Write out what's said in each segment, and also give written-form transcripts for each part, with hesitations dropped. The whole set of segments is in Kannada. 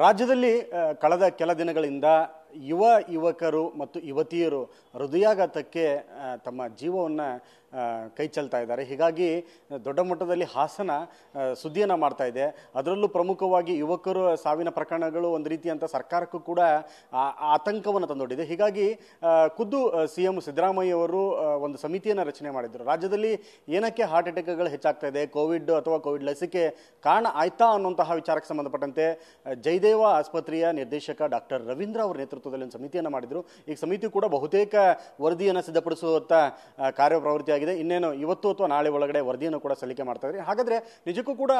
ರಾಜ್ಯದಲ್ಲಿ ಕಳೆದ ಕೆಲ ದಿನಗಳಿಂದ ಯುವಕರು ಮತ್ತು ಯುವತಿಯರು ಹೃದಯಾಘಾತಕ್ಕೆ ತಮ್ಮ ಜೀವವನ್ನು ಕೈ ಚೆಲ್ತಾ ಇದ್ದಾರೆ. ಹೀಗಾಗಿ ದೊಡ್ಡ ಮಟ್ಟದಲ್ಲಿ ಹಾಸನ ಸುದ್ದಿಯನ್ನು ಮಾಡ್ತಾ ಇದೆ. ಅದರಲ್ಲೂ ಪ್ರಮುಖವಾಗಿ ಯುವಕರು ಸಾವಿನ ಪ್ರಕರಣಗಳು ಒಂದು ರೀತಿಯಂಥ ಸರ್ಕಾರಕ್ಕೂ ಕೂಡ ಆತಂಕವನ್ನು ತಂದೊಡ್ಡಿದೆ. ಹೀಗಾಗಿ ಖುದ್ದು CM ಸಿದ್ದರಾಮಯ್ಯ ಅವರು ಒಂದು ಸಮಿತಿಯನ್ನು ರಚನೆ ಮಾಡಿದರು. ರಾಜ್ಯದಲ್ಲಿ ಏನಕ್ಕೆ ಹಾರ್ಟ್ ಅಟ್ಯಾಕ್ಗಳು ಹೆಚ್ಚಾಗ್ತಾ ಇದೆ, ಕೋವಿಡ್ ಅಥವಾ ಕೋವಿಡ್ ಲಸಿಕೆ ಕಾರಣ ಆಯ್ತಾ ಅನ್ನುವಂತಹ ವಿಚಾರಕ್ಕೆ ಸಂಬಂಧಪಟ್ಟಂತೆ ಜಯದೇವ ಆಸ್ಪತ್ರೆಯ ನಿರ್ದೇಶಕ ಡಾಕ್ಟರ್ ರವೀಂದ್ರ ಅವರ ನೇತೃತ್ವದಲ್ಲಿ ಒಂದು ಸಮಿತಿಯನ್ನು ಮಾಡಿದರು. ಈ ಸಮಿತಿ ಕೂಡ ಬಹುತೇಕ ವರದಿಯನ್ನು ಸಿದ್ಧಪಡಿಸುವಂಥ ಕಾರ್ಯಪ್ರವೃತ್ತಿಯಾಗಿದೆ. ಇನ್ನೇನು ಇವತ್ತು ಅಥವಾ ನಾಳೆ ಒಳಗಡೆ ವರದಿಯನ್ನು ಕೂಡ ಸಲ್ಲಿಕೆ ಮಾಡ್ತಾ ಇದ್ದಾರೆ. ಹಾಗಾದರೆ ನಿಜಕ್ಕೂ ಕೂಡ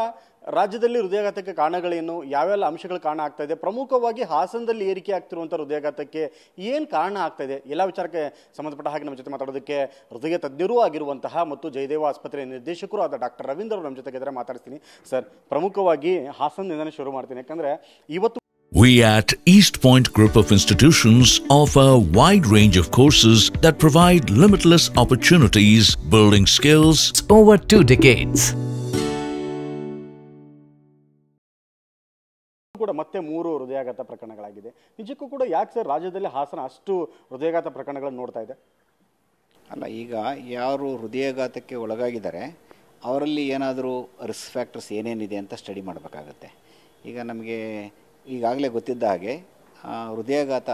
ರಾಜ್ಯದಲ್ಲಿ ಹೃದಯಾಘಾತಕ್ಕೆ ಕಾರಣಗಳೇನು, ಯಾವೆಲ್ಲ ಅಂಶಗಳು ಕಾರಣ ಆಗ್ತಾ ಇದೆ, ಪ್ರಮುಖವಾಗಿ ಹಾಸನದಲ್ಲಿ ಏರಿಕೆ ಆಗ್ತಿರುವಂಥ ಹೃದಯಾಘಾತಕ್ಕೆ ಏನು ಕಾರಣ ಆಗ್ತಾ ಇದೆ, ಎಲ್ಲ ವಿಚಾರಕ್ಕೆ ಸಂಬಂಧಪಟ್ಟ ಹಾಗೆ ನಮ್ಮ ಜೊತೆ ಮಾತಾಡೋದಕ್ಕೆ ಹೃದಯ ತಜ್ಞರೂ ಆಗಿರುವಂತಹ ಮತ್ತು ಜಯದೇವ ಆಸ್ಪತ್ರೆಯ ನಿರ್ದೇಶಕರು ಆದ ಡಾಕ್ಟರ್ ರವೀಂದ್ರ ಅವರು ನಮ್ಮ ಜೊತೆಗೆ ಇದ್ದಾರೆ. ಮಾತಾಡ್ತೀನಿ ಸರ್. ಪ್ರಮುಖವಾಗಿ ಹಾಸನದಿಂದನೇ ಶುರು ಮಾಡ್ತೀನಿ, ಯಾಕಂದರೆ ಇವತ್ತು We at East Point Group of Institutions offer a wide range of courses that provide limitless opportunities, building skills over 2 decades. ಕೂಡ ಮತ್ತೆ 3 ಹೃದಯಾಘಾತ ಪ್ರಕರಣಗಳಾಗಿದೆ. ನಿಜಕ್ಕೂ ಕೂಡ ಯಾಕೆ ಸರ್ ರಾಜ್ಯದಲ್ಲಿ ಹಾಸನ ಅಷ್ಟು ಹೃದಯಾಘಾತ ಪ್ರಕರಣಗಳನ್ನು ನೋಡ್ತಾ ಇದೆ? ಅಲ್ಲ, ಈಗ ಯಾರು ಹೃದಯಾಘಾತಕ್ಕೆ ಒಳಗಾಗಿದ್ದಾರೆ ಅವರಲ್ಲಿ ಏನಾದರೂ ರಿಸ್ಕ್ ಫ್ಯಾಕ್ಟರ್ಸ್ ಏನೇನಿದೆ ಅಂತ ಸ್ಟಡಿ ಮಾಡಬೇಕಾಗತ್ತೆ. ಈಗ ನಮಗೆ ಈಗಾಗಲೇ ಗೊತ್ತಿದ್ದ ಹಾಗೆ ಹೃದಯಾಘಾತ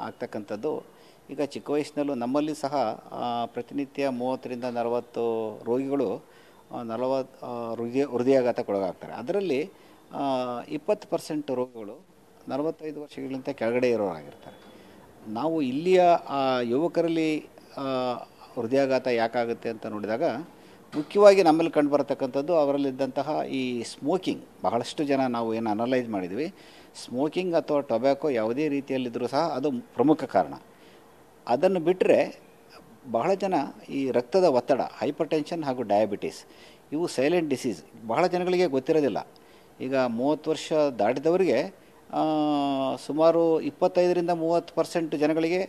ಆಗ್ತಕ್ಕಂಥದ್ದು ಈಗ ಚಿಕ್ಕ ವಯಸ್ಸಿನಲ್ಲೂ ನಮ್ಮಲ್ಲಿ ಸಹ ಪ್ರತಿನಿತ್ಯ 30ರಿಂದ 40 ರೋಗಿಗಳು ಹೃದಯಾಘಾತಕ್ಕೊಳಗಾಗ್ತಾರೆ. ಅದರಲ್ಲಿ 20% ರೋಗಿಗಳು 45 ವರ್ಷಗಳಿಗಿಂತ ಕೆಳಗಡೆ ಇರೋರಾಗಿರ್ತಾರೆ. ನಾವು ಇಲ್ಲಿಯ ಯುವಕರಲ್ಲಿ ಹೃದಯಾಘಾತ ಯಾಕಾಗುತ್ತೆ ಅಂತ ನೋಡಿದಾಗ ಮುಖ್ಯವಾಗಿ ನಮ್ಮಲ್ಲಿ ಕಂಡುಬರತಕ್ಕಂಥದ್ದು ಅವರಲ್ಲಿದ್ದಂತಹ ಈ ಸ್ಮೋಕಿಂಗ್. ಬಹಳಷ್ಟು ಜನ ನಾವು ಏನು ಅನಲೈಸ್ ಮಾಡಿದ್ವಿ, ಸ್ಮೋಕಿಂಗ್ ಅಥವಾ ಟೊಬ್ಯಾಕೊ ಯಾವುದೇ ರೀತಿಯಲ್ಲಿದ್ದರೂ ಸಹ ಅದು ಪ್ರಮುಖ ಕಾರಣ. ಅದನ್ನು ಬಿಟ್ಟರೆ ಬಹಳ ಜನ ಈ ರಕ್ತದ ಒತ್ತಡ, ಹೈಪರ್ ಟೆನ್ಷನ್ ಹಾಗೂ ಡಯಾಬಿಟೀಸ್ ಇವು ಸೈಲೆಂಟ್ ಡಿಸೀಸ್ ಬಹಳ ಜನಗಳಿಗೆ ಗೊತ್ತಿರೋದಿಲ್ಲ. ಈಗ 30 ವರ್ಷ ದಾಟಿದವರಿಗೆ ಸುಮಾರು 25ರಿಂದ 30% ಜನಗಳಿಗೆ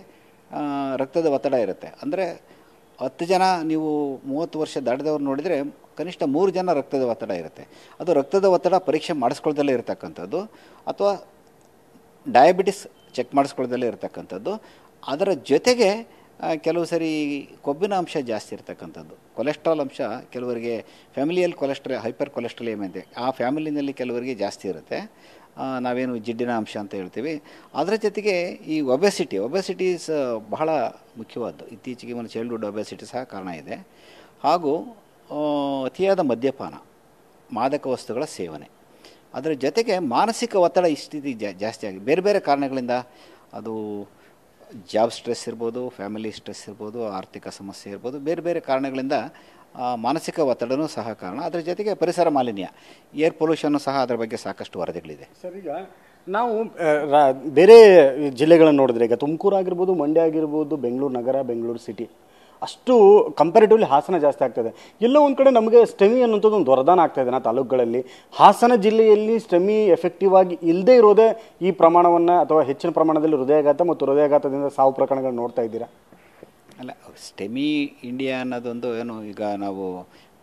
ರಕ್ತದ ಒತ್ತಡ ಇರುತ್ತೆ. ಅಂದರೆ 10 ಜನ ನೀವು 30 ವರ್ಷ ದಾಟಿದವ್ರು ನೋಡಿದರೆ ಕನಿಷ್ಠ 3 ಜನ ರಕ್ತದ ಒತ್ತಡ ಇರುತ್ತೆ. ಅದು ರಕ್ತದ ಒತ್ತಡ ಪರೀಕ್ಷೆ ಮಾಡಿಸ್ಕೊಳ್ದಲ್ಲೇ ಇರತಕ್ಕಂಥದ್ದು ಅಥವಾ ಡಯಾಬಿಟಿಸ್ ಚೆಕ್ ಮಾಡಿಸ್ಕೊಳ್ದಲ್ಲೇ ಇರತಕ್ಕಂಥದ್ದು. ಅದರ ಜೊತೆಗೆ ಕೆಲವು ಸರಿ ಕೊಬ್ಬಿನ ಅಂಶ ಜಾಸ್ತಿ ಇರತಕ್ಕಂಥದ್ದು, ಕೊಲೆಸ್ಟ್ರಾಲ್ ಅಂಶ ಕೆಲವರಿಗೆ ಫ್ಯಾಮಿಲಿಯಲ್ಲಿ ಹೈಪರ್ ಕೊಲೆಸ್ಟ್ರಾಲ್ ಇದೆ, ಆ ಫ್ಯಾಮಿಲಿನಲ್ಲಿ ಕೆಲವರಿಗೆ ಜಾಸ್ತಿ ಇರುತ್ತೆ. ನಾವೇನು ಜಿಡ್ಡಿನ ಅಂಶ ಅಂತ ಹೇಳ್ತೀವಿ. ಅದರ ಜೊತೆಗೆ ಈ ಒಬೆಸಿಟೀಸ್ ಬಹಳ ಮುಖ್ಯವಾದ್ದು. ಇತ್ತೀಚೆಗೆ ಒಂದು ಚೈಲ್ಡ್ಹುಡ್ ಒಬೆಸಿಟಿ ಸಹ ಕಾರಣ ಇದೆ. ಹಾಗೂ ಅತಿಯಾದ ಮದ್ಯಪಾನ, ಮಾದಕ ವಸ್ತುಗಳ ಸೇವನೆ, ಅದರ ಜೊತೆಗೆ ಮಾನಸಿಕ ಒತ್ತಡ ಈ ಸ್ಥಿತಿ ಜಾಸ್ತಿ ಆಗಿ ಬೇರೆ ಬೇರೆ ಕಾರಣಗಳಿಂದ, ಅದು ಜಾಬ್ ಸ್ಟ್ರೆಸ್ ಇರ್ಬೋದು, ಫ್ಯಾಮಿಲಿ ಸ್ಟ್ರೆಸ್ ಇರ್ಬೋದು, ಆರ್ಥಿಕ ಸಮಸ್ಯೆ ಇರ್ಬೋದು, ಬೇರೆ ಬೇರೆ ಕಾರಣಗಳಿಂದ ಮಾನಸಿಕ ಒತ್ತಡನೂ ಸಹ ಕಾರಣ. ಅದರ ಜೊತೆಗೆ ಪರಿಸರ ಮಾಲಿನ್ಯ, ಏರ್ ಪೊಲ್ಯೂಷನ್ನು ಸಹ ಅದರ ಬಗ್ಗೆ ಸಾಕಷ್ಟು ವರದಿಗಳಿದೆ. ಸರ್, ಈಗ ನಾವು ಬೇರೆ ಜಿಲ್ಲೆಗಳನ್ನು ನೋಡಿದ್ರೆ, ಈಗ ತುಮಕೂರು ಆಗಿರ್ಬೋದು, ಮಂಡ್ಯ ಆಗಿರ್ಬೋದು, ಬೆಂಗಳೂರು ನಗರ, ಬೆಂಗಳೂರು ಸಿಟಿ, ಅಷ್ಟು ಕಂಪ್ಯಾರಿಟಿವ್ಲಿ ಹಾಸನ ಜಾಸ್ತಿ ಆಗ್ತಾಯಿದೆ. ಎಲ್ಲೋ ಒಂದು ಕಡೆ ನಮಗೆ ಸ್ಟೆಮಿ ಅನ್ನೋಂಥದ್ದು ಒಂದು ವರದಾನ ಆಗ್ತಾಯಿದೆ ನಾ ತಾಲೂಕುಗಳಲ್ಲಿ. ಹಾಸನ ಜಿಲ್ಲೆಯಲ್ಲಿ ಸ್ಟೆಮಿ ಎಫೆಕ್ಟಿವ್ ಆಗಿ ಇಲ್ಲದೇ ಇರೋದೇ ಈ ಪ್ರಮಾಣವನ್ನು ಅಥವಾ ಹೆಚ್ಚಿನ ಪ್ರಮಾಣದಲ್ಲಿ ಹೃದಯಾಘಾತ ಮತ್ತು ಹೃದಯಾಘಾತದಿಂದ ಸಾವು ಪ್ರಕರಣಗಳು ನೋಡ್ತಾ ಇದ್ದೀರಾ? ಅಲ್ಲ, ಸ್ಟೆಮಿ ಇಂಡಿಯಾ ಅನ್ನೋದೊಂದು ಏನು, ಈಗ ನಾವು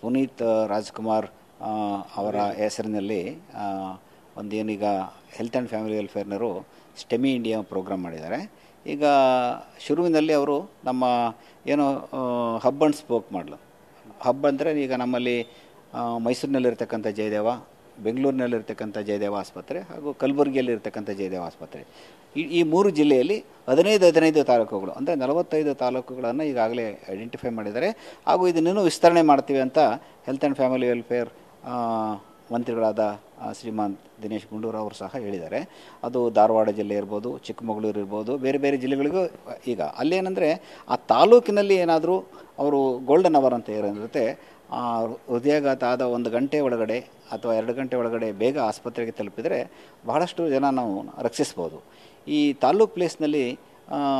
ಪುನೀತ್ ರಾಜ್ಕುಮಾರ್ ಅವರ ಹೆಸರಿನಲ್ಲಿ ಒಂದೇನೀಗ ಹೆಲ್ತ್ ಆ್ಯಂಡ್ ಫ್ಯಾಮಿಲಿ ವೆಲ್ಫೇರ್ನವರು ಸ್ಟೆಮಿ ಇಂಡಿಯಾ ಪ್ರೋಗ್ರಾಮ್ ಮಾಡಿದ್ದಾರೆ. ಈಗ ಶುರುವಿನಲ್ಲಿ ಅವರು ನಮ್ಮ ಏನು ಹಬ್ ಆ್ಯಂಡ್ ಸ್ಪೋಕ್ ಮಾಡಲು, ಹಬ್ ಅಂದರೆ ಈಗ ನಮ್ಮಲ್ಲಿ ಮೈಸೂರಿನಲ್ಲಿರ್ತಕ್ಕಂಥ ಜಯದೇವ, ಬೆಂಗಳೂರಿನಲ್ಲಿರ್ತಕ್ಕಂಥ ಜಯದೇವ ಆಸ್ಪತ್ರೆ ಹಾಗೂ ಕಲಬುರಗಿಯಲ್ಲಿರ್ತಕ್ಕಂಥ ಜಯದೇವ ಆಸ್ಪತ್ರೆ, ಈ 3 ಜಿಲ್ಲೆಯಲ್ಲಿ 15 ತಾಲೂಕುಗಳು ಅಂದರೆ 45 ತಾಲೂಕುಗಳನ್ನು ಈಗಾಗಲೇ ಐಡೆಂಟಿಫೈ ಮಾಡಿದ್ದಾರೆ. ಹಾಗೂ ಇದನ್ನೇನು ವಿಸ್ತರಣೆ ಮಾಡ್ತೀವಿ ಅಂತ ಹೆಲ್ತ್ ಆ್ಯಂಡ್ ಫ್ಯಾಮಿಲಿ ವೆಲ್ಫೇರ್ ಮಂತ್ರಿಗಳಾದ ಶ್ರೀಮಾನ್ ದಿನೇಶ್ ಗುಂಡೂರಾವ್ ಅವರು ಸಹ ಹೇಳಿದ್ದಾರೆ. ಅದು ಧಾರವಾಡ ಜಿಲ್ಲೆ ಇರ್ಬೋದು, ಚಿಕ್ಕಮಗಳೂರು ಇರ್ಬೋದು, ಬೇರೆ ಬೇರೆ ಜಿಲ್ಲೆಗಳಿಗೂ. ಈಗ ಅಲ್ಲೇನೆಂದರೆ ಆ ತಾಲೂಕಿನಲ್ಲಿ ಏನಾದರೂ ಅವರು ಗೋಲ್ಡನ್ ಅವರ್ ಅಂತ ಏನಿರುತ್ತೆ, ಹೃದಯಾಘಾತ ಆದ 1 ಗಂಟೆ ಒಳಗಡೆ ಅಥವಾ 2 ಗಂಟೆ ಒಳಗಡೆ ಬೇಗ ಆಸ್ಪತ್ರೆಗೆ ತಲುಪಿದರೆ ಬಹಳಷ್ಟು ಜನ ನಾವು ರಕ್ಷಿಸ್ಬೋದು. ಈ ತಾಲೂಕ್ ಪ್ಲೇಸ್ನಲ್ಲಿ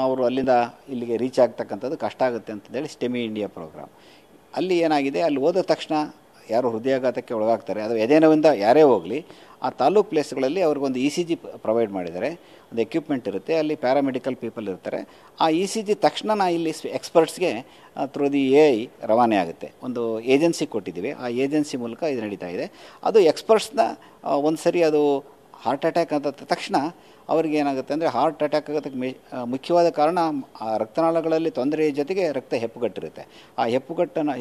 ಅವರು ಅಲ್ಲಿಂದ ಇಲ್ಲಿಗೆ ರೀಚ್ ಆಗ್ತಕ್ಕಂಥದ್ದು ಕಷ್ಟ ಆಗುತ್ತೆ ಅಂತಂದೇಳಿ ಸ್ಟೆಮಿ ಇಂಡಿಯಾ ಪ್ರೋಗ್ರಾಮ್. ಅಲ್ಲಿ ಏನಾಗಿದೆ, ಅಲ್ಲಿ ಹೋದ ತಕ್ಷಣ ಯಾರು ಹೃದಯಾಘಾತಕ್ಕೆ ಒಳಗಾಗ್ತಾರೆ, ಅದು ಎದೆನೋವಿಂದ ಯಾರೇ ಹೋಗಲಿ, ಆ ತಾಲೂಕ್ ಪ್ಲೇಸ್ಗಳಲ್ಲಿ ಅವ್ರಿಗೊಂದು ECG ಪ್ರೊವೈಡ್ ಮಾಡಿದ್ದಾರೆ. ಒಂದು ಎಕ್ವಿಪ್ಮೆಂಟ್ ಇರುತ್ತೆ, ಅಲ್ಲಿ ಪ್ಯಾರಾಮೆಡಿಕಲ್ ಪೀಪಲ್ ಇರ್ತಾರೆ. ಆ ECG ತಕ್ಷಣ ಇಲ್ಲಿ ಎಕ್ಸ್ಪರ್ಟ್ಸ್ಗೆ ಥ್ರೂ ದಿ AI ರವಾನೆ ಆಗುತ್ತೆ. ಒಂದು ಏಜೆನ್ಸಿ ಕೊಟ್ಟಿದ್ದೀವಿ, ಆ ಏಜೆನ್ಸಿ ಮೂಲಕ ಇದು ನಡೀತಾ ಇದೆ. ಅದು ಎಕ್ಸ್ಪರ್ಟ್ಸ್ನ ಒಂದು ಸರಿ ಅದು ಹಾರ್ಟ್ ಅಟ್ಯಾಕ್ ಅಂತ ತಕ್ಷಣ ಅವ್ರಿಗೆ ಏನಾಗುತ್ತೆ ಅಂದರೆ ಹಾರ್ಟ್ ಅಟ್ಯಾಕ್ ಆಗೋದಕ್ಕೆ ಮುಖ್ಯವಾದ ಕಾರಣ ಆ ರಕ್ತನಾಳಗಳಲ್ಲಿ ತೊಂದರೆಯ ಜೊತೆಗೆ ರಕ್ತ ಹೆಪ್ಪುಗಟ್ಟಿರುತ್ತೆ. ಆ ಹೆಪ್ಪುಗಟ್ಟನ್ನು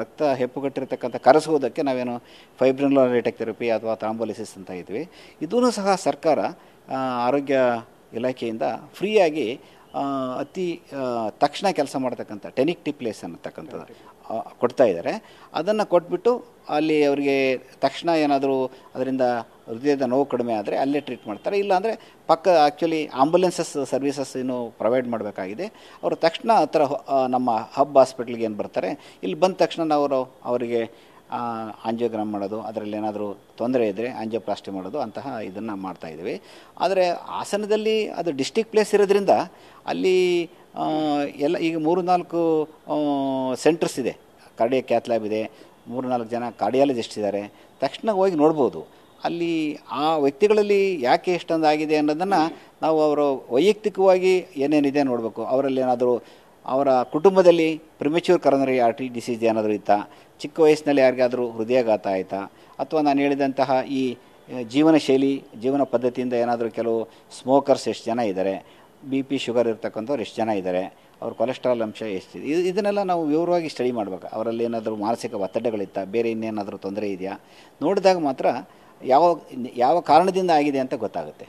ರಕ್ತ ಹೆಪ್ಪುಗಟ್ಟಿರ್ತಕ್ಕಂಥ ಕರೆಸುವುದಕ್ಕೆ ನಾವೇನು ಫೈಬ್ರಿನೋಲೆಟಿಕ್ ಥೆರಪಿ ಅಥವಾ ಥ್ರಾಂಬೋಲಿಸಿಸ್ ಅಂತ ಇದ್ವಿ. ಇದೂ ಸಹ ಸರ್ಕಾರ ಆರೋಗ್ಯ ಇಲಾಖೆಯಿಂದ ಫ್ರೀಯಾಗಿ ಅತಿ ತಕ್ಷಣ ಕೆಲಸ ಮಾಡ್ತಕ್ಕಂಥ ಟೆನಿಕ್ಟಿಪ್ಲೇಸ್ ಅನ್ನತಕ್ಕಂಥದ್ದು ಕೊಡ್ತಾ ಇದ್ದಾರೆ. ಅದನ್ನು ಕೊಟ್ಬಿಟ್ಟು ಅಲ್ಲಿ ಅವರಿಗೆ ತಕ್ಷಣ ಏನಾದರೂ ಅದರಿಂದ ಹೃದಯದ ನೋವು ಕಡಿಮೆ ಆದರೆ ಅಲ್ಲೇ ಟ್ರೀಟ್ ಮಾಡ್ತಾರೆ. ಇಲ್ಲಾಂದರೆ ಆ್ಯಕ್ಚುಲಿ ಆಂಬುಲೆನ್ಸಸ್ ಸರ್ವಿಸಸ್ ಇನ್ನೂ ಪ್ರೊವೈಡ್ ಮಾಡಬೇಕಾಗಿದೆ. ಅವರು ತಕ್ಷಣ ಹತ್ರ ನಮ್ಮ ಹಬ್ ಹಾಸ್ಪಿಟ್ಲಿಗೆ ಏನು ಬರ್ತಾರೆ, ಇಲ್ಲಿ ಬಂದ ತಕ್ಷಣ ನಾವು ಅವರಿಗೆ ಆಂಜಿಯೋಗ್ರಾಮ್ ಮಾಡೋದು, ಅದರಲ್ಲಿ ಏನಾದರೂ ತೊಂದರೆ ಇದ್ದರೆ ಆಂಜಿಯೋಪ್ಲಾಸ್ಟಿ ಮಾಡೋದು ಅಂತಹ ಇದನ್ನು ಮಾಡ್ತಾಯಿದ್ದೀವಿ. ಆದರೆ ಹಾಸನದಲ್ಲಿ ಅದು ಡಿಸ್ಟಿಕ್ ಪ್ಲೇಸ್ ಇರೋದ್ರಿಂದ ಅಲ್ಲಿ ಎಲ್ಲ ಈಗ 3-4 ಸೆಂಟರ್ಸ್ ಇದೆ. ಕಾರ್ಡಿಯಾಕ್ ಕ್ಯಾತ್ ಲ್ಯಾಬ್ ಇದೆ, 3-4 ಜನ ಕಾರ್ಡಿಯಾಲಜಿಸ್ಟ್ ಇದ್ದಾರೆ. ತಕ್ಷಣ ಹೋಗಿ ನೋಡ್ಬೋದು. ಅಲ್ಲಿ ಆ ವ್ಯಕ್ತಿಗಳಲ್ಲಿ ಯಾಕೆ ಎಷ್ಟೊಂದು ಆಗಿದೆ ಅನ್ನೋದನ್ನು ನಾವು ಅವರು ವೈಯಕ್ತಿಕವಾಗಿ ಏನೇನಿದೆ ನೋಡಬೇಕು. ಅವರಲ್ಲಿ ಏನಾದರೂ ಅವರ ಕುಟುಂಬದಲ್ಲಿ ಪ್ರಿಮೆಚ್ಯೂರ್ ಕರೋನರಿ ಆರ್ಟರಿ ಡಿಸೀಸ್ ಏನಾದರೂ ಇತ್ತಾ, ಚಿಕ್ಕ ವಯಸ್ಸಿನಲ್ಲಿ ಯಾರಿಗಾದರೂ ಹೃದಯಾಘಾತ ಆಯಿತಾ, ಅಥವಾ ನಾನು ಹೇಳಿದಂತಹ ಈ ಜೀವನ ಪದ್ಧತಿಯಿಂದ ಏನಾದರೂ ಕೆಲವು ಸ್ಮೋಕರ್ಸ್ ಎಷ್ಟು ಜನ ಇದ್ದಾರೆ, BP ಶುಗರ್ ಇರ್ತಕ್ಕಂಥವ್ರು ಎಷ್ಟು ಜನ ಇದ್ದಾರೆ, ಅವ್ರ ಕೊಲೆಸ್ಟ್ರಾಲ್ ಅಂಶ ಎಷ್ಟಿದೆ, ಇದನ್ನೆಲ್ಲ ನಾವು ವಿವರವಾಗಿ ಸ್ಟಡಿ ಮಾಡಬೇಕು. ಅವರಲ್ಲಿ ಏನಾದರೂ ಮಾನಸಿಕ ಒತ್ತಡಗಳಿತ್ತಾ, ಬೇರೆ ಇನ್ನೇನಾದರೂ ತೊಂದರೆ ಇದೆಯಾ ನೋಡಿದಾಗ ಮಾತ್ರ ಯಾವ ಕಾರಣದಿಂದ ಆಗಿದೆ ಅಂತ ಗೊತ್ತಾಗುತ್ತೆ.